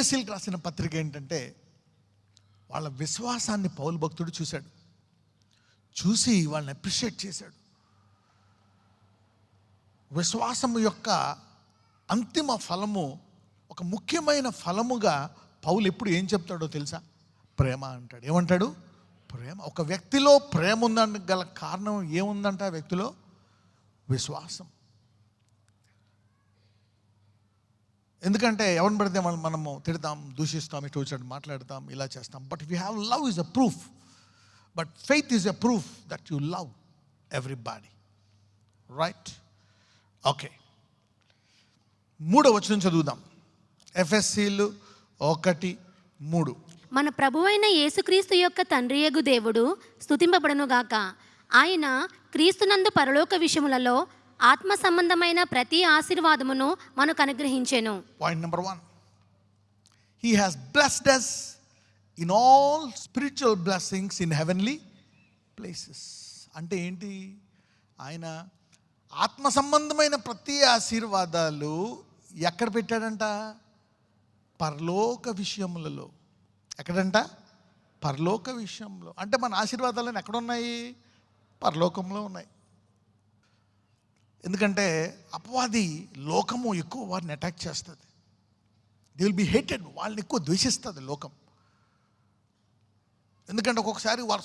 ఎఫెసీయులకు రాసిన పత్రిక ఏంటంటే, వాళ్ళ విశ్వాసాన్ని పౌలు భక్తుడు చూశాడు. చూసి వాళ్ళని అప్రిషియేట్ చేశాడు. విశ్వాసము యొక్క అంతిమ ఫలము, ఒక ముఖ్యమైన ఫలముగా పౌలు ఎప్పుడు ఏం చెప్తాడో తెలుసా? ప్రేమ అంటాడు. ఏమంటాడు? ప్రేమ. ఒక వ్యక్తిలో ప్రేమ ఉందని గల కారణం ఏముందంట? ఆ వ్యక్తిలో విశ్వాసం. ఎందుకంటే ఎవరిని పడితే మనము తిడతాం, దూషిస్తాం, ఇటు వచ్చాడు మాట్లాడతాం, ఇలా చేస్తాం. But we have love is a proof. But faith is a proof that you love everybody. Right? Okay, 3వ వచనం చదువుదాం. ఎఫెసీయులు 1:3. మన ప్రభువైన యేసుక్రీస్తు యొక్క తండ్రియగు దేవుడు స్తుతింపబడునుగాక. ఆయన క్రీస్తునందు పరలోక విషయములలో ఆత్మ సంబంధమైన ప్రతి ఆశీర్వాదమును మనకు అనుగ్రహించెను. Point number 1, He has blessed us in all spiritual blessings in heavenly places. అంటే ఏంటి? ఆయన ఆత్మ సంబంధమైన ప్రతి ఆశీర్వాదాలు ఎక్కడ పెట్టాడంట? పరలోక విషయములలో. ఎక్కడంట? పరలోక విషయంలో. అంటే మన ఆశీర్వాదాలను ఎక్కడున్నాయి? పరలోకంలో ఉన్నాయి. ఎందుకంటే అపవాది లోకము ఎక్కువ వారిని అటాక్ చేస్తుంది. They will be hated. వాళ్ళని ఎక్కువ ద్వేషిస్తుంది లోకం. ఎందుకంటే ఒక్కొక్కసారి వారు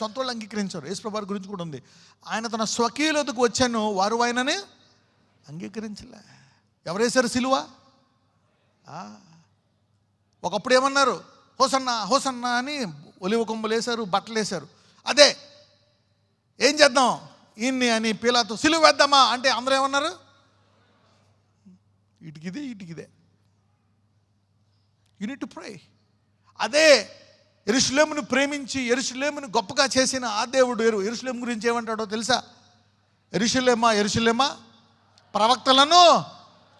సొంతలు అంగీకరించారు. యేసుప్రభు వారి గురించి కూడా ఉంది, ఆయన తన స్వకీయులకు వచ్చాను, వారు ఆయనని అంగీకరించలే. ఎవరేశారు సిలువ? ఒకప్పుడు ఏమన్నారు? హోసన్నా హోసన్నా అని ఒలివ కొమ్ములు వేశారు, బట్టలు వేశారు. అదే ఏం చేద్దాం ఈయన్ని అని పీలాతు సిలువ వేద్దామా అంటే అందరూ ఏమన్నారు? ఇటుకిదే. You need to pray. అదే యెరూషలేమును ప్రేమించి యెరూషలేమును గొప్పగా చేసిన ఆ దేవుడు యెరూషలేము గురించి ఏమంటాడో తెలుసా? యెరూషలేమా ప్రవక్తలను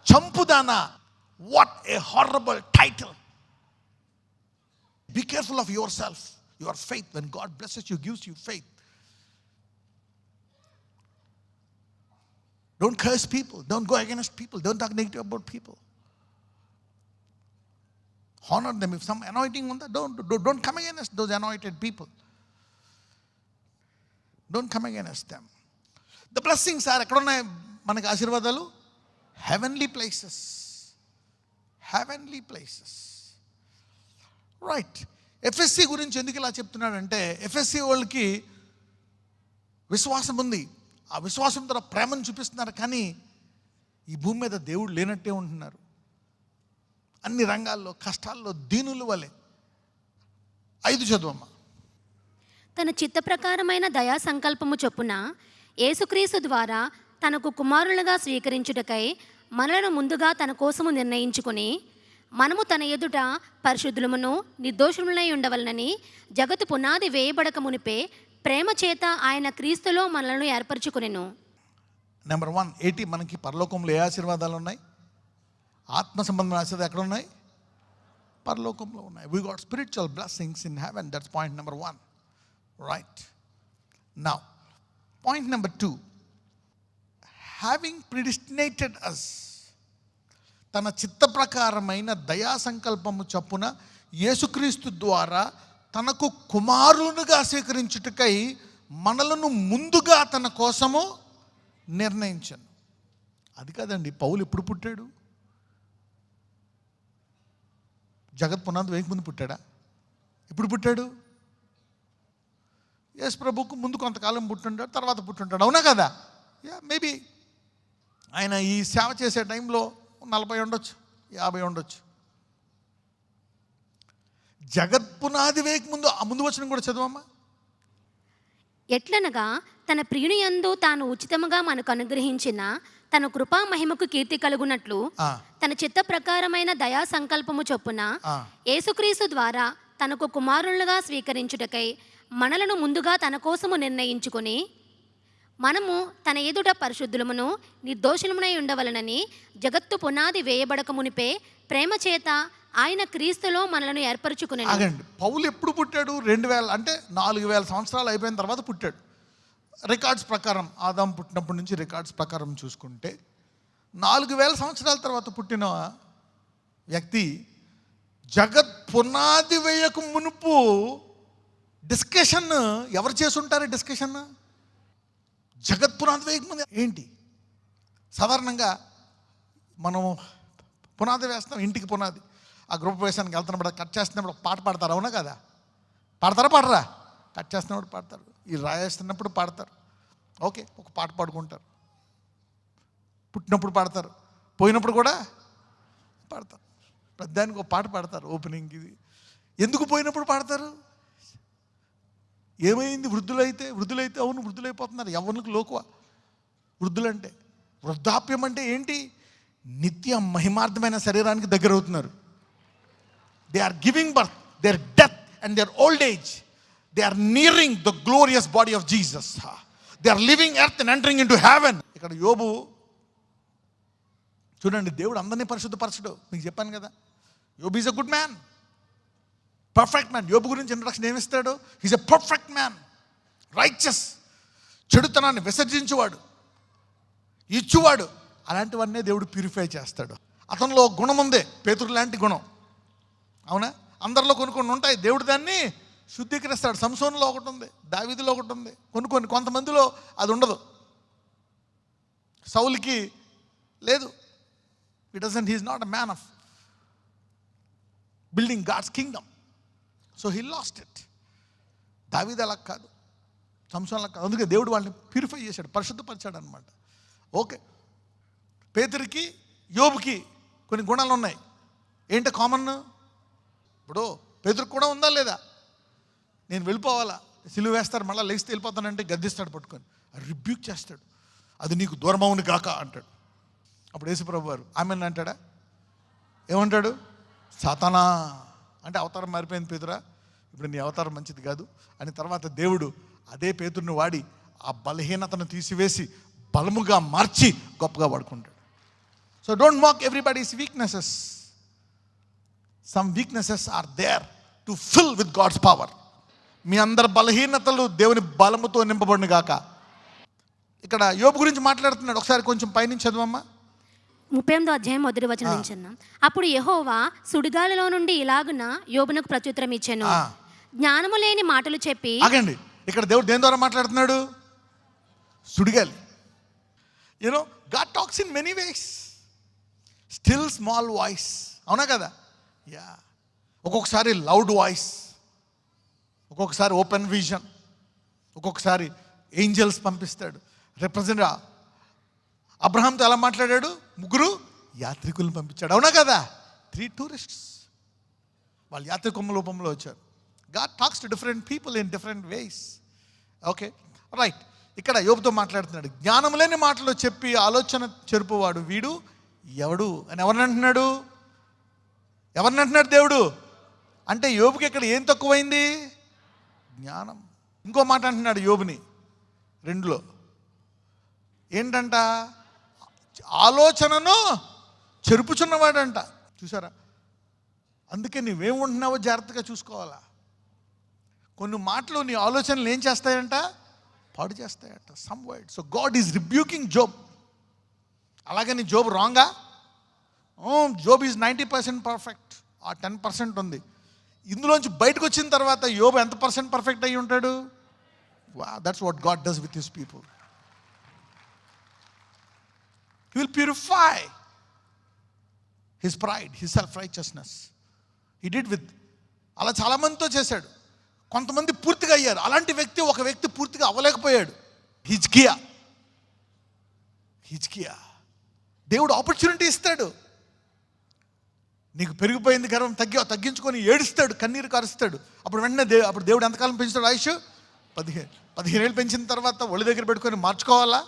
చంపుదానా. What a horrible title. Be careful of yourself, your faith. When God blesses you, gives you faith. Don't curse people. Don't go against people. Don't talk negative about people. Honor them. If some anointing on that, don't come against those anointed people. Don't come against them. The blessings are ఎక్కడ ఉన్నాయి మనకి ఆశీర్వాదాలు? Heavenly places. Heavenly places. Right. FSC గురించి ఎందుకు ఇలా చెప్తున్నాడంటే, FSC వాళ్ళకి విశ్వాసం ఉంది. ఆ విశ్వాసం ద్వారా ప్రేమను చూపిస్తున్నారు. కానీ ఈ భూమి మీద దేవుడు లేనట్టే ఉంటున్నారు. అన్ని రంగాల్లో కష్టాల్లో దీనుల వలె. 5 చదువమ్మా. తన చిత్త ప్రకారమైన దయా సంకల్పము చొప్పున యేసుక్రీస్తు ద్వారా తనకు కుమారులుగా స్వీకరించుటకై మనలను ముందుగా తన కోసము నిర్ణయించుకుని, మనము తన ఎదుట పరిశుద్ధులమును నిర్దోషములై ఉండవలనని జగత్తు పునాది వేయబడక మునిపే ప్రేమ చేత ఆయన క్రీస్తులో మనలను ఏర్పరచుకునెను. నెంబర్ 1, 80 మనకి పరలోకంలో ఏ ఆశీర్వాదాలు ఉన్నాయి? ఆత్మ సంబంధమైన ఆశీర్వాదాలు ఎక్కడ ఉన్నాయి? పరలోకంలో ఉన్నాయి. We got spiritual blessings in heaven. That's point number 1. Right. Now point number 2, having predestinated us. తన చిత్త ప్రకారమైన దయా సంకల్పము చొప్పున యేసుక్రీస్తు ద్వారా తనకు కుమారులుగా స్వీకరించుటకై మనలను ముందుగా తన కోసము నిర్ణయించాను. అది కాదండి, పౌలు ఎప్పుడు పుట్టాడు? జగత్ పునాది వేయక ముందు పుట్టాడా? ఎప్పుడు పుట్టాడు? యేసు ప్రభువుకు ముందు కొంతకాలం పుట్టుంటాడు, తర్వాత పుట్టుంటాడు. అవునా కదా? మేబీ ఆయన ఈ సేవ చేసే టైంలో 40 ఉండొచ్చు, 50 ఉండొచ్చు. జగత్ పునాది వేయక ముందు వచ్చిన కూడా చదవమ్మా. ఎట్లనగా తన ప్రియుని యందు తాను ఉచితముగా మనకు అనుగ్రహించిన తన కృపా మహిమకు కీర్తి కలుగునట్లు తన చిత్త ప్రకారమైన దయా సంకల్పము చొప్పున యేసుక్రీస్తు ద్వారా తనకు కుమారులుగా స్వీకరించుటకై మనలను ముందుగా తన కోసము నిర్ణయించుకొని, మనము తన ఎదుట పరిశుద్ధులమును నిర్దోషులమునై ఉండవలనని జగత్తు పునాది వేయబడక మునిపే ప్రేమ చేత ఆయన క్రీస్తులో మనలను ఏర్పరచుకునేను. ఆగండి, పౌలు ఎప్పుడు పుట్టాడు? 2000 అంటే 4000 సంవత్సరాలు అయిపోయిన తర్వాత పుట్టాడు. రికార్డ్స్ ప్రకారం ఆదాం పుట్టినప్పటి నుంచి రికార్డ్స్ ప్రకారం చూసుకుంటే 4000 సంవత్సరాల తర్వాత పుట్టిన వ్యక్తి జగత్ పునాది వేయక మునుపు డిస్కషన్ ఎవరు చేసుంటారు? డిస్కషన్ జగత్ పునాది వేయక ముందు ఏంటి? సాధారణంగా మనం పునాది వేస్తాం, ఇంటికి పునాది. ఆ గృహప్రవేశానికి వెళ్తున్నప్పుడు కట్ చేస్తున్నప్పుడు ఒక పాట పాడతారు, అవునా కదా? పాడతారా పాడరా? కట్ చేస్తున్నప్పుడు పాడతారు, ఈ రాయేస్తున్నప్పుడు పాడతారు, ఓకే, ఒక పాట పాడుకుంటారు. పుట్టినప్పుడు పాడతారు, పోయినప్పుడు కూడా పాడతారు. పెద్దానికి ఒక పాట పాడతారు ఓపెనింగ్. ఇది ఎందుకు పోయినప్పుడు పాడతారు? ఏమైంది? వృద్ధులైతే అవును వృద్ధులైపోతున్నారు. యవ్వనులకు లోకువ వృద్ధులంటే. వృద్ధాప్యం అంటే ఏంటి? నిత్య మహిమార్థమైన శరీరానికి దగ్గర అవుతున్నారు. They are giving birth, their death and their old age. They are nearing the glorious body of Jesus. They are living earth and entering into heaven. ఇక్కడ యోబు చూడండి, దేవుడు అందరినీ పరిశుద్ధపరచడు. మీకు చెప్పాను కదా, యోబు is a good man, perfect man. యోబు గురించి ఇంట్రడక్షన్ ఏమిస్తాడు? He's a perfect man, righteous, చెడుతనాన్ని విసర్జించువాడు, ఇచ్చువాడు. అలాంటివన్నీ దేవుడు ప్యూరిఫై చేస్తాడు. అతనిలో గుణం ఉంది, పేతురు లాంటి గుణం, అవునా? అందరిలో కొన్ని ఉంటాయి, దేవుడు దాన్ని శుద్ధీకరిస్తాడు. సంసోనులో ఒకటి ఉంది, దావీదులో ఒకటి ఉంది, కొంతమందిలో అది ఉండదు. సౌలుకి లేదు. He is not a man of building God's kingdom, so he lost it. దావీదు అలా కాదు, సంసోన్ అలా కాదు. అందుకే దేవుడు వాళ్ళని ప్యూరిఫై చేశాడు, పరిశుద్ధపరిచాడు అనమాట. ఓకే, పేతురికి యోబుకి కొన్ని గుణాలు ఉన్నాయి. ఏంటి కామన్? ఇప్పుడు పేతురికి కూడా ఉందా లేదా? నేను వెళ్ళిపోవాలా, సిలువ వేస్తారు, మళ్ళీ లేస్తే వెళ్ళిపోతానంటే గద్దిస్తాడు పట్టుకొని, రిబ్యూక్ చేస్తాడు. అది నీకు దూరం అవును కాక అంటాడు. అప్పుడు యేసుప్రభు వారు ఆమెను అంటాడా? ఏమంటాడు? సాతానా అంటే అవతారం మారిపోయింది పేతురా, ఇప్పుడు నీ అవతారం మంచిది కాదు అని. తర్వాత దేవుడు అదే పేతురుని వాడి ఆ బలహీనతను తీసివేసి బలముగా మార్చి గొప్పగా వాడుకుంటాడు. So don't mock everybody's weaknesses. Some weaknesses are there to fill with God's power. మీ అందరి బలహీనతలు దేవుని బలముతో నింపబడును గాక. ఇక్కడ యోబు గురించి మాట్లాడుతున్నాడు. ఒకసారి కొంచెం పైనుంచి చదవమ్మా. 38వ అధ్యాయం 1వ వచనం నుంచి అన్నాం. అప్పుడు యెహోవా సుడిగాలిలో నుండి ఇలాగున యోబునకు ప్రత్యుత్తరం ఇచ్చెను, జ్ఞానము లేని మాటలు చెప్పి. ఆగండి, ఇక్కడ దేవుడు దేని ద్వారా మాట్లాడుతున్నాడు? సుడిగాలి. You know God talks in many ways. Still small voice, అవునా కదా? యా, ఒక్కొక్కసారి లౌడ్ వాయిస్, ఒక్కొక్కసారి ఓపెన్ విజన్, ఒక్కొక్కసారి ఏంజల్స్ పంపిస్తాడు. రిప్రజెంట్ అబ్రహాంతో ఎలా మాట్లాడాడు? 3 యాత్రికులను పంపించాడు, అవునా కదా? 3 టూరిస్ట్స్, వాళ్ళు యాత్రికుల రూపంలో వచ్చారు. God talks to different people in different ways. Okay, right. ఇక్కడ యోబుతో మాట్లాడుతున్నాడు. జ్ఞానం లేని మాటలు చెప్పి ఆలోచన చెరుపువాడు వీడు ఎవడు అని ఎవరిని అంటున్నాడు? దేవుడు అంటే యోబుకి ఇక్కడ ఏం తక్కువైంది? జ్ఞానం. ఇంకో మాట అంటున్నాడు యోబుని 2లో, ఏంటంట? ఆలోచనను చెరుపుచున్నవాడంట. చూసారా? అందుకే నువ్వేముంటున్నావో జాగ్రత్తగా చూసుకోవాలా. కొన్ని మాటలు నీ ఆలోచనలు ఏం చేస్తాయంట? పాడు చేస్తాయంట. Some word. So God is rebuking Job. అలాగని జోబ్ రాంగా? Job is 90% perfect. ఆ 10% ఉంది. ఇందులోంచి బయటకు వచ్చిన తర్వాత యోబు ఎంత % పర్ఫెక్ట్ అయ్యి ఉంటాడు? That's what God does with his people. He will purify his pride, his self-righteousness. He did with, అలా చాలామందితో చేశాడు. కొంతమంది పూర్తిగా అయ్యారు. అలాంటి ఒక వ్యక్తి పూర్తిగా అవ్వలేకపోయాడు. హిజ్కియా. దేవుడు ఆపర్చునిటీ ఇస్తాడు. నీకు పెరిగిపోయింది గర్వం, తగ్గించుకొని ఏడుస్తాడు, కన్నీరు కారుస్తాడు. అప్పుడు వెంటనే దేవుడు ఎంతకాలం పెంచుతాడు? ఆయుష్ 15 ఏళ్ళు పెంచిన తర్వాత ఒళ్ళు దగ్గర పెట్టుకొని మార్చుకోవాలా?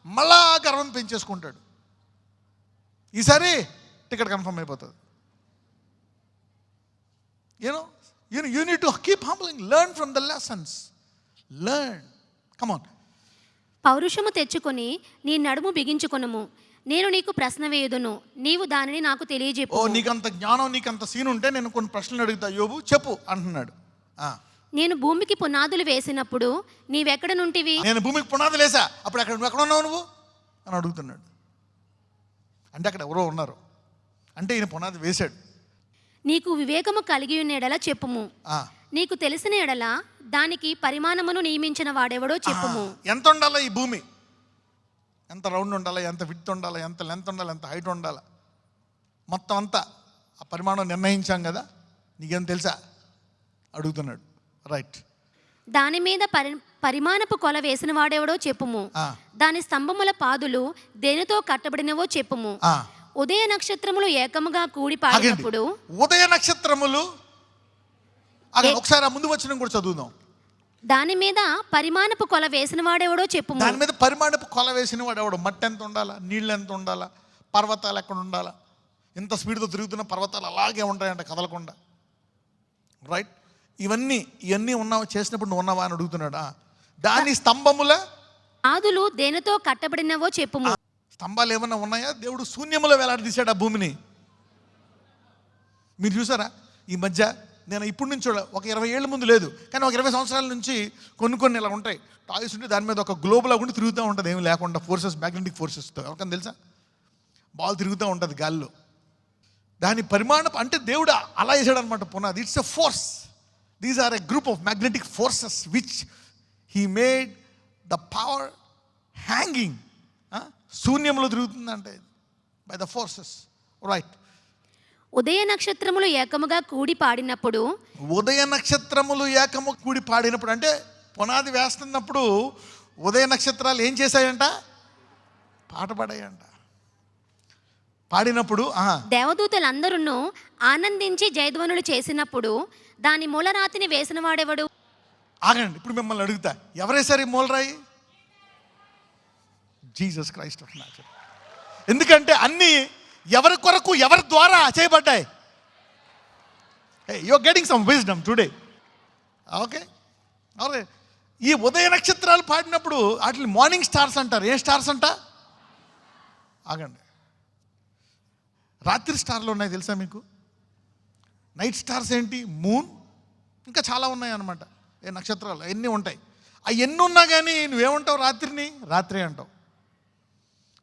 మళ్ళా గర్వం పెంచేసుకుంటాడు. ఈసారి టికెట్ కన్ఫర్మ్ అయిపోతుంది. You need to keep humbling. Learn from the lessons. Learn. Come on. పౌరుషము తెచ్చుకొని నీ నడుము బిగించుకొనుము, నేను నీకు ప్రశ్న వేయుదును, నీవు దానిని నాకు తెలియజెప్పు. నీకంత జ్ఞానం, నీకంత సీన్ ఉంటే నేను కొన్ని ప్రశ్నలు అడుగుతా యోబు, చెప్పు అంటున్నాడు. నేను భూమికి పునాదులు వేసినప్పుడు నీవెక్కడ నుంటివి? నేను భూమికి పునాదులు వేసా, అప్పుడు నువ్వు ఎక్కడ ఉన్నావు నువ్వు అని అడుగుతున్నాడు. అంటే అక్కడ ఎవరో ఉన్నారు, అంటే ఈయన పునాది వేశాడు. నీకు వివేకము కలిగి ఉన్న ఎడల చెప్పుము, ఆ, నీకు తెలిసిన ఎడల దానికి పరిమాణమును నియమించిన వాడెవడో చెప్పుము. ఎంత ఉండాలా ఈ భూమి? ఎంత రౌండ్ ఉండాలా, ఎంత విడ్త్ ఉండాలా, ఎంత లెంత్ ఉండాలా, ఎంత హైట్ ఉండాలా, మొత్తం అంతా ఆ పరిమాణం నిర్ణయించాం కదా, నీకేం తెలుసా అడుగుతున్నాడు. రైట్. దాని మీద పరిమాణపు కొల వేసిన వాడెవడో చెప్పుము. దాని స్తంభముల పాదులు దేనితో కట్టబడినవో చెప్పుము. ఉదయ నక్షత్రములు ఏకముగా కూడి పాడినప్పుడు. ఉదయ నక్షత్రములు ఒకసారి ఆ ముందు వచ్చిన కూడా చదువుదాం. దాని మీద పరిమాణపు కొల వేసిన వాడెవడో చెప్పుము. దాని మీద పరిమాణపు కొల వేసిన వాడు ఎవడు? మట్టి ఎంత ఉండాలా, నీళ్ళు ఎంత ఉండాలా, పర్వతాలు ఎక్కడ ఉండాలా, ఎంత స్పీడ్తో తిరుగుతున్న పర్వతాలు అలాగే ఉంటాయంట కదలకుండా. రైట్. ఇవన్నీ ఉన్నావా, చేసినప్పుడు నువ్వు ఉన్నావా అని అడుగుతున్నాడా. దాని స్తంభముల పాదులు దేనితో కట్టబడినవో చెప్పుము. స్తంభాలు ఏమన్నా ఉన్నాయా? దేవుడు శూన్యములో వేలాడదీశాడు ఆ భూమిని. మీరు చూసారా ఈ మధ్య? నేను ఇప్పటి నుంచి ఒక 20 ఏళ్ళ ముందు లేదు, కానీ ఒక 20 సంవత్సరాల నుంచి కొన్ని ఇలా ఉంటాయి టాయ్స్ ఉంటే దాని మీద ఒక గ్లోబులా ఉండి తిరుగుతూ ఉంటుంది, ఏమి లేకుండా, ఫోర్సెస్, మ్యాగ్నెటిక్ ఫోర్సెస్తో. ఎవరికైనా తెలుసా? బాల్ తిరుగుతూ ఉంటుంది గాల్లో. దాని పరిమాణం అంటే దేవుడు అలా వేసాడు అనమాట పునాది. It's a force. These are a group of magnetic forces which he made the power hanging. శూన్యంలో తిరుగుతుందంటే బై ద ఫోర్సెస్. రైట్. ఉదయ నక్షత్రములు ఏకముగా కూడి పాడినప్పుడు. ఉదయ నక్షత్రములు ఏకము కూడి పాడినప్పుడు అంటే పునాది వేస్తున్నప్పుడు ఉదయ నక్షత్రాలు ఏం చేశాయంట? పాట పాడాయంట. పాడినప్పుడు దేవదూతలందరూ ఆనందించి జయధ్వనులు చేసినప్పుడు దాని మూలరాతిని వేసిన వాడెవడు? ఆగండి, ఇప్పుడు మిమ్మల్ని అడుగుతా, ఎవరేసారు ఈ మూలరాయి? Jesus Christ of Nazareth. ఎందుకంటే అన్నీ ఎవరి కొరకు, ఎవరి ద్వారా చేయబడ్డాయి. You are getting some wisdom today. Okay. Okay. ఈ ఉదయ నక్షత్రాలు పాడినప్పుడు వాటిని మార్నింగ్ స్టార్స్ అంటారు. ఏ స్టార్స్ అంట? ఆగండి, రాత్రి స్టార్లు ఉన్నాయి తెలుసా మీకు? నైట్ స్టార్స్ ఏంటి? మూన్, ఇంకా చాలా ఉన్నాయి అన్నమాట. ఏ నక్షత్రాలు ఎన్ని ఉంటాయి. అవి ఎన్ని ఉన్నా కానీ నువ్వేమంటావు? రాత్రిని రాత్రి అంటావు.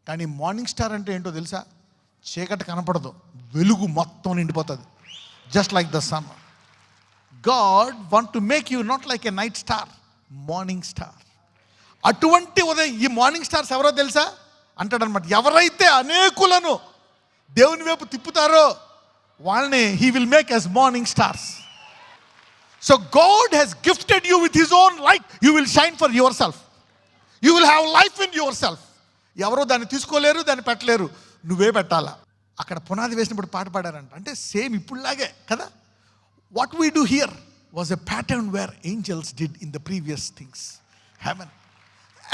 కానీ మార్నింగ్ స్టార్ అంటే ఏంటో తెలుసా? చీకటి కనపడదు, వెలుగు మొత్తం నిండిపోతుంది. Just like the sun. God want to make you not like a night star, morning star. అటువంటి ఉదయం ఈ మార్నింగ్ స్టార్స్ ఎవరో తెలుసా అంటాడనమాట. ఎవరైతే అనేకులను దేవుని వైపు తిప్పుతారో వాళ్ళని he will make as morning stars. So God has gifted you with his own light. You will shine for your self. You will have life in your self. ఎవరో దాన్ని తీసుకోలేరు, దాన్ని పెట్టలేరు, నువ్వే పెట్టాలా. అక్కడ పునాది వేసినప్పుడు పాట పాడారంట. అంటే సేమ్ ఇప్పుడులాగే కదా. What we do here was a pattern where angels did in the previous things. Heaven,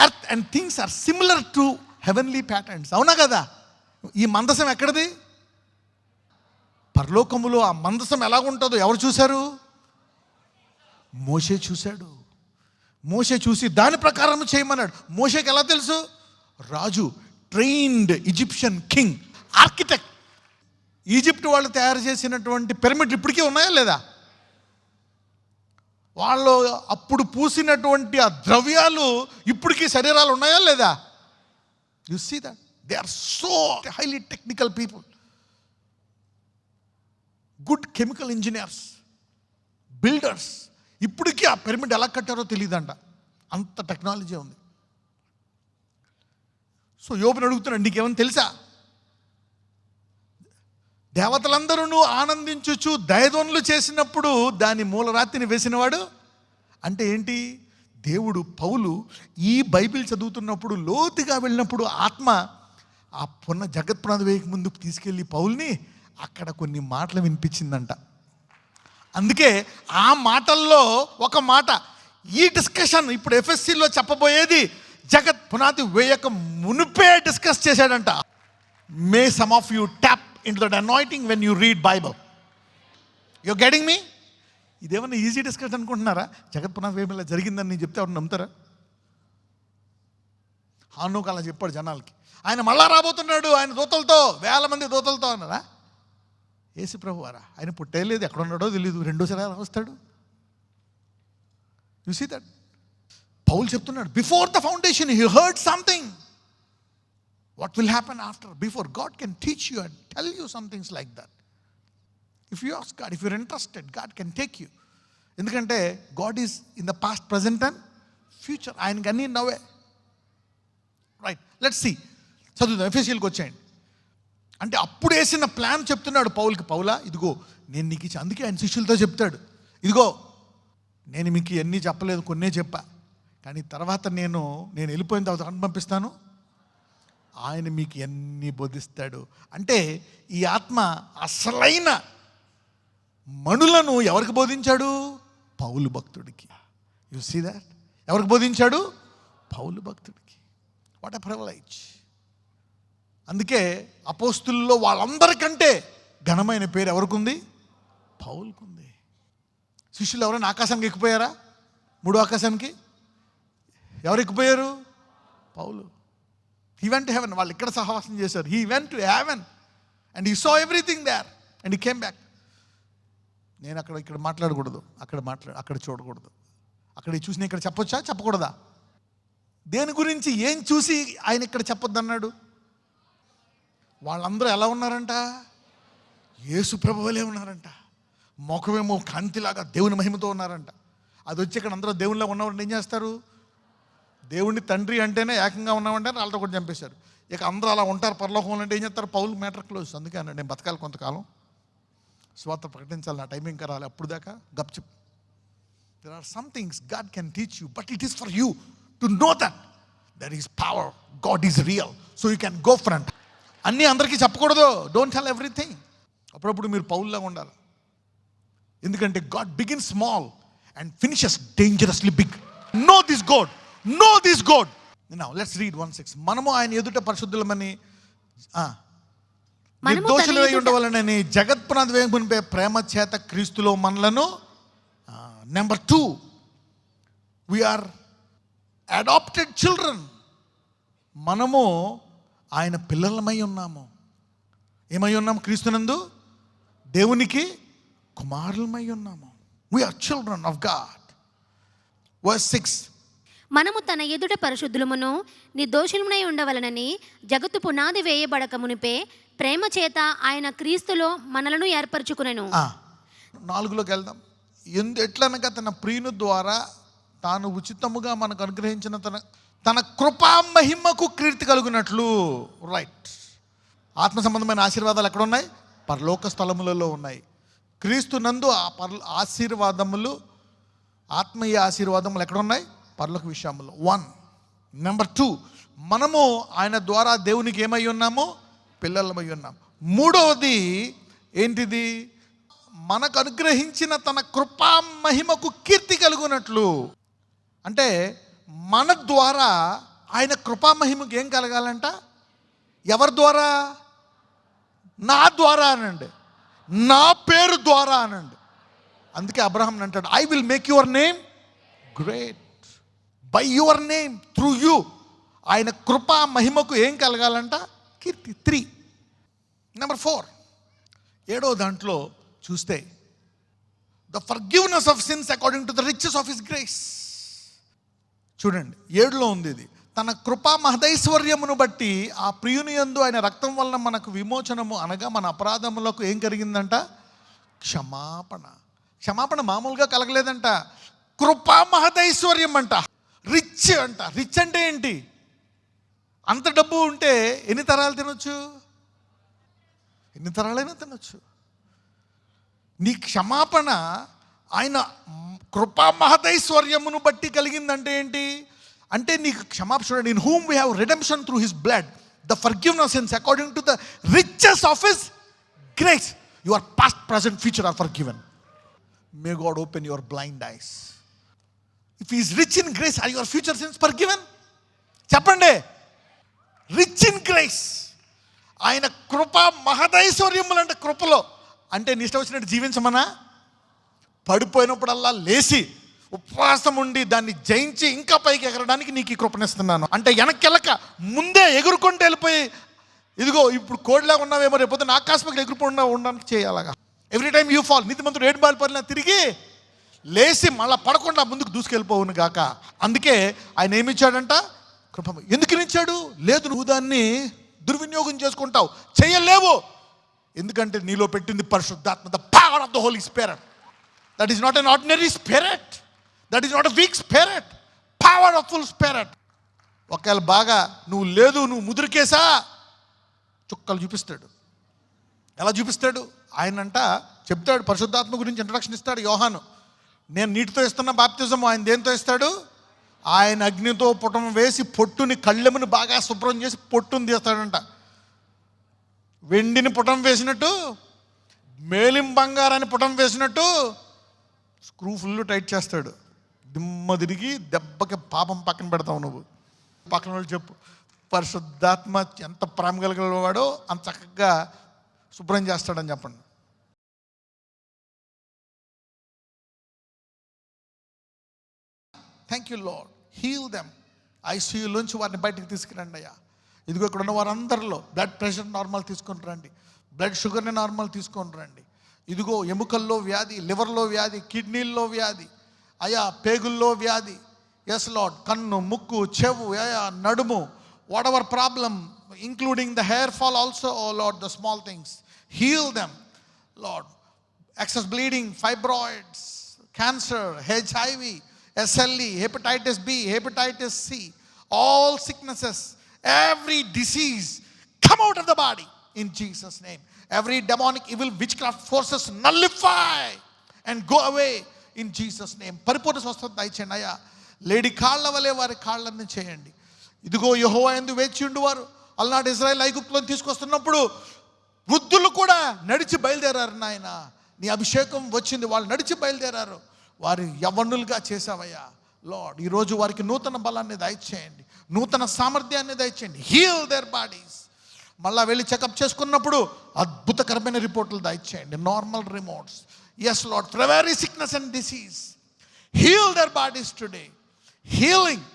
earth and things are similar to heavenly patterns. అవునా కదా? ఈ మందసం ఎక్కడిది? పరలోకములో ఆ మందసం ఎలాగుంటుందో ఎవరు చూశారు? మోషే చూశాడు. మోషే చూసి దాని ప్రకారం చేయమన్నాడు. మోషేకి ఎలా తెలుసు? రాజు, trained Egyptian king, architect. Egypt వాళ్ళు తయారు చేసినటువంటి పిరమిడ్ ఇప్పటికీ ఉన్నాయా లేదా? వాళ్ళు అప్పుడు పూసినటువంటి ఆ ద్రవ్యాలు ఇప్పటికీ శరీరాలు ఉన్నాయా లేదా? You see that they are so highly technical people, good chemical engineers, builders. ఇప్పటికీ ఆ పిరమిడ్ ఎలా కట్టారో తెలియదంట, అంత టెక్నాలజీ ఉంది. సో యోబుని అడుగుతున్నాడు, నీకేమని తెలుసా? దేవతలందరూ ఆనందించుచు దయధ్వనులు చేసినప్పుడు దాని మూలరాతిని వేసినవాడు అంటే ఏంటి? దేవుడు. పౌలు ఈ బైబిల్ చదువుతున్నప్పుడు లోతుగా వెళ్ళినప్పుడు ఆత్మ ఆ జగత్పునాది వేయక ముందుకు తీసుకెళ్ళి పౌల్ని అక్కడ కొన్ని మాటలు వినిపించిందంట. అందుకే ఆ మాటల్లో ఒక మాట, ఈ డిస్కషన్ ఇప్పుడు ఎఫ్ఎస్సిలో చెప్పబోయేది జగత్ పునాది వేయక మునిపే డిస్కస్ చేశాడంట. మే some of you tap in to that anointing when you read Bible. You getting మీ? ఇదేమన్నా ఈజీ డిస్కషన్ అనుకుంటున్నారా? జగత్ పునాది వేయమలా జరిగిందని నేను చెప్తే ఎవరు నమ్ముతారా? హానోకు అలా చెప్పాడు జనాలకి. ఆయన మళ్ళా రాబోతున్నాడు, ఆయన దూతలతో, 1000 మంది దూతలతో అన్నారా? యేసు ప్రభు వారా? ఆయన పుట్టేయలేదు, ఎక్కడ ఉన్నాడో తెలియదు, రెండోసారి వస్తాడు. You see that? పౌలు చెప్తున్నాడు, before the foundation he heard something. What will happen after? Before God can teach you and tell you some things like that. If you ask God, if you're interested, God can take you. ఎందుకంటే God is in the past, present and future. ఆయనకి అన్నీ నవ్వే. Right, let's see. చదువుదాం, ఎఫెసీయులకు వచ్చేయండి. అంటే అప్పుడు వేసిన ప్లాన్ చెప్తున్నాడు పౌల్కి. పౌలా, ఇదిగో నేను నీకు ఇచ్చి, అందుకే ఆయన శిష్యులతో చెప్తాడు, ఇదిగో నేను మీకు ఎన్ని చెప్పలేదు, కొన్నే చెప్పా, కానీ తర్వాత నేను వెళ్ళిపోయిన తర్వాత అని పంపిస్తాను, ఆయన మీకు ఎన్ని బోధిస్తాడు. అంటే ఈ ఆత్మ అసలైన మణులను ఎవరికి బోధించాడు? పౌలు భక్తుడికి. You see that? ఎవరికి బోధించాడు? పౌలు భక్తుడికి. What a privilege. అందుకే అపోస్తుల్లో వాళ్ళందరికంటే ఘనమైన పేరు ఎవరికి ఉంది? పౌలుకు ఉంది. శిష్యులు ఎవరైనా ఆకాశానికి ఎక్కిపోయారా? 3వ ఆకాశానికి ఎవరు ఎక్కిపోయారు? పౌలు. He went to heaven. వాళ్ళు ఇక్కడ సహవాసం చేశారు. He went to heaven and he saw everything there and he came back. నేను ఇక్కడ మాట్లాడకూడదు, అక్కడ చూడకూడదు, అక్కడ చూసి ఇక్కడ చెప్పొచ్చా, చెప్పకూడదా? దేని గురించి ఏం చూసి ఆయన ఇక్కడ చెప్పొద్దు అన్నాడు? వాళ్ళందరూ ఎలా ఉన్నారంట? యేసు ప్రభు వలే ఉన్నారంట. ముఖమేమో కాంతిలాగా దేవుని మహిమతో ఉన్నారంట. అది వచ్చి ఇక్కడ అందరూ దేవునిలో ఉన్నవాళ్ళు ఏం చేస్తారు? దేవుని తండ్రి అంటేనే ఏకంగా ఉన్నామంటే వాళ్ళతో కూడా చంపేశారు. ఇక అందరూ అలా ఉంటారు పరలోకంలో అంటే ఏం చేస్తారు? పౌలు మ్యాటర్ క్లోజ్. అందుకే అన్నాడు, నేను బతకాలి కొంతకాలం, స్వార్థ ప్రకటించాలి, నా టైం ఇంకా రాలి, అప్పుడు దాకా గప్చుప్. There are some things God can teach you, but it is for you to know that there is power, God is real, so you can go front. అన్నీ అందరికీ చెప్పకూడదు. Don't tell everything. అప్పుడప్పుడు మీరు పౌల్లాగా ఉండాలి. ఎందుకంటే God begin small and finishes dangerously big. Know this God, know this God. Now let's read 1:6. మనము ఆయన ఎదుట పరిశుద్ధులమని, నిర్దోషులై ఉండవాలని జగత్పునాది వేయమునిపే ప్రేమ చేత క్రీస్తులో మనలను. Number 2, we are adopted children. మనము ఆయన పిల్లలమై ఉన్నాము. ఏమై ఉన్నాము? క్రీస్తునందు దేవునికి కుమారులమై ఉన్నాము. We are children of God. Verse 6. మనము తన ఎదుట పరిశుద్ధులమును నిర్దోషులమునై ఉండవలనని జగత్తు పునాది వేయబడక మునిపే ప్రేమ చేత ఆయన క్రీస్తులో మనలను ఏర్పరచుకునెను. 4లోకి వెళ్దాం. ఎట్లనగా తన ప్రియుని ద్వారా తాను ఉచితముగా మనకు అనుగ్రహించిన తన కృపా మహిమకు కీర్తి కలుగునట్లు. రైట్. ఆత్మ సంబంధమైన ఆశీర్వాదాలు ఎక్కడ ఉన్నాయి? పరలోక స్థలములలో ఉన్నాయి. క్రీస్తు నందు ఆ ఆశీర్వాదములు, ఆత్మీయ ఆశీర్వాదములు ఎక్కడ ఉన్నాయి? పరలోక విషయములు. 1. నెంబర్ 2, మనము ఆయన ద్వారా దేవునికి ఏమై ఉన్నాము? పిల్లలమై ఉన్నాము. 3వది ఏంటిది? మనకు అనుగ్రహించిన తన కృపా మహిమకు కీర్తి కలుగునట్లు. అంటే మన ద్వారా ఆయన కృపా మహిమకు ఏం కలగాలంట? ఎవరి ద్వారా? నా ద్వారా అనండి, నా పేరు ద్వారా అనండి. అందుకే అబ్రహాం అంటాడు, I will make your name great by your name, through you. ఆయన కృపా మహిమకు ఏం కలగాలంట? కీర్తి. 3. నెంబర్ 4, 7వ దాంట్లో చూస్తే, the forgiveness of since according to the riches of his grace. చూడండి, 7లో ఉంది ఇది. తన కృపా మహదైశ్వర్యమును బట్టి ఆ ప్రియుని యందు ఆయన రక్తం వలన మనకు విమోచనము, అనగా మన అపరాధములకు ఏం కలిగిందంట? క్షమాపణ. క్షమాపణ మామూలుగా కలగలేదంట, కృపా మహదైశ్వర్యం అంట. రిచ్ అంట. రిచ్ అంటే ఏంటి? అంత డబ్బు ఉంటే ఎన్ని తరాలు తినొచ్చు? ఎన్ని తరాలైనా తినొచ్చు. నీ క్షమాపణ ఆయన కృపా మహదైశ్వర్యమును బట్టి కలిగిందంటే ఏంటి? అంటే నీకు క్షమాపణ. చూడండి, in whom we have redemption through his blood, the forgiveness ins according to the riches of his grace. Your past, present, future are forgiven. May God open your blind eyes. If is rich in grace, are your future sins forgiven? చెప్పండి. Rich in grace. ఆయన కృప మహదైశ్వర్యములు అంటే కృపలో. అంటే నీ ఇష్టం వచ్చినట్టు జీవించమనా? పడిపోయినప్పుడల్లా లేచి ఉపవాసం ఉండి దాన్ని జయించి ఇంకా పైకి ఎగరడానికి నీకు ఈ కృపనిస్తున్నాను. అంటే వెనక్కెళ్ళక ముందే ఎగురుకుంటూ వెళ్ళిపోయి, ఇదిగో ఇప్పుడు కోడిలాగా ఉన్నావేమో, రేపు నా ఆకాశంలో ఎగురుకుండా ఉండడానికి చేయాలగా. ఎవ్రీ టైమ్ యూ ఫాల్, నీతిమంతుడు 7 బాల్ పడినా తిరిగి లేచి మళ్ళీ పడకుండా ముందుకు దూసుకెళ్ళిపోవును గాక. అందుకే ఆయన ఏమిచ్చాడంట? కృప. ఎందుకు ఇచ్చాడు? లేదు, నువ్వు దాన్ని దుర్వినియోగం చేసుకుంటావు, చేయలేవు. ఎందుకంటే నీలో పెట్టింది పరిశుద్ధాత్మ, the power of the Holy Spirit. That is not an ordinary spirit, that is not a weak spirit, power of full spirit. ఒకవేళ బాగా నువ్వు ముదురుకేసా, చుక్కలు చూపిస్తాడు. ఎలా చూపిస్తాడు? ఆయనంట చెప్తాడు, పరిశుద్ధాత్మ గురించి ఇంట్రడక్షన్ ఇస్తాడు యోహాను. నేను నీటితో ఇస్తున్న బాప్తిజం, ఆయన దేంతో ఇస్తాడు? ఆయన అగ్నితో పుటం వేసి పొట్టుని, కళ్ళెముని బాగా శుభ్రం చేసి పొట్టుని తీస్తాడంట. వెండిని పుటం వేసినట్టు, మేలిం బంగారాన్ని పుటం వేసినట్టు స్క్రూ ఫుల్ టైట్ చేస్తాడు. దిమ్మ తిరిగి దెబ్బకి పాపం పక్కన పెడతావు నువ్వు. పక్కన వాళ్ళు చెప్పు, పరిశుద్ధాత్మ ఎంత ప్రేమ కలిగలవాడో అంత చక్కగా శుభ్రం చేస్తాడని చెప్పండి. Thank you Lord, heal them. ఐసీయూలోంచి వారిని బయటకు తీసుకురండి అయ్యా. ఇదిగో ఇక్కడ ఉన్న వారందరిలో బ్లడ్ ప్రెషర్ నార్మల్ తీసుకొని రండి, బ్లడ్ షుగర్ని నార్మల్ తీసుకొని రండి. ఇదిగో ఎముకల్లో వ్యాధి, లివర్లో వ్యాధి, కిడ్నీల్లో వ్యాధి అయ్యా, పేగుల్లో వ్యాధి, ఎస్ లార్డ్, కన్ను, ముక్కు, చెవు, అయ్యా, నడుము, whatever problem, including the hair fall also, O Lord, the small things, heal them Lord. Excess bleeding, fibroids, cancer, HIV, SLE, hepatitis B, hepatitis C, all sicknesses, every disease come out of the body in Jesus' name. Every demonic evil witchcraft forces nullify and go away in Jesus' name. పరిపూర్ణ స్వస్థత దయచేయండి అయ్యా. Lady కాళ్ళ వలె వారి కాళ్ళని చేయండి. ఇదిగో యెహోవా యందు వేచి ఉండువారు అలనాడు ఇశ్రాయేలు ఐగుప్తులో తీసుకొస్తున్నప్పుడు వృద్ధులు కూడా నడిచి బయలుదేరారు. నాయన నీ అభిషేకం వచ్చింది, వాళ్ళు నడిచి బయలుదేరారు. వారి యవ్వనులుగా చేసావయ్యా లార్డ్. ఈరోజు వారికి నూతన బలాన్ని దయచేయండి, నూతన సామర్థ్యాన్ని దయచేయండి. Heal their bodies. మళ్ళా వెళ్ళి చెకప్ చేసుకున్నప్పుడు అద్భుతకరమైన రిపోర్టులు దయచేయండి, normal remotes. Yes Lord, for every sickness and disease heal their bodies today. Healing.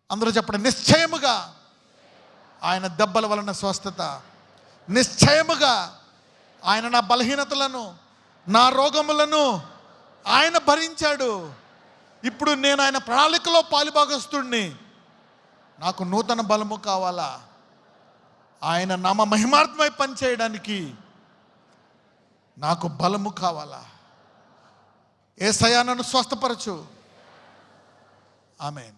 అందరూ చెప్పండి, నిశ్చయముగా ఆయన దెబ్బల వలన స్వస్థత, నిశ్చయముగా ఆయన నా బలహీనతలను, నా రోగములను ఆయన భరించాడు. ఇప్పుడు నేను ఆయన ప్రణాళికలో పాలుభాగస్తుడిని. నాకు నూతన బలము కావాలా? ఆయన నామ మహిమార్థమై పనిచేయడానికి నాకు బలము కావాలా? యేసయ్యా నన్ను స్వస్థపరచు. ఆమేన్.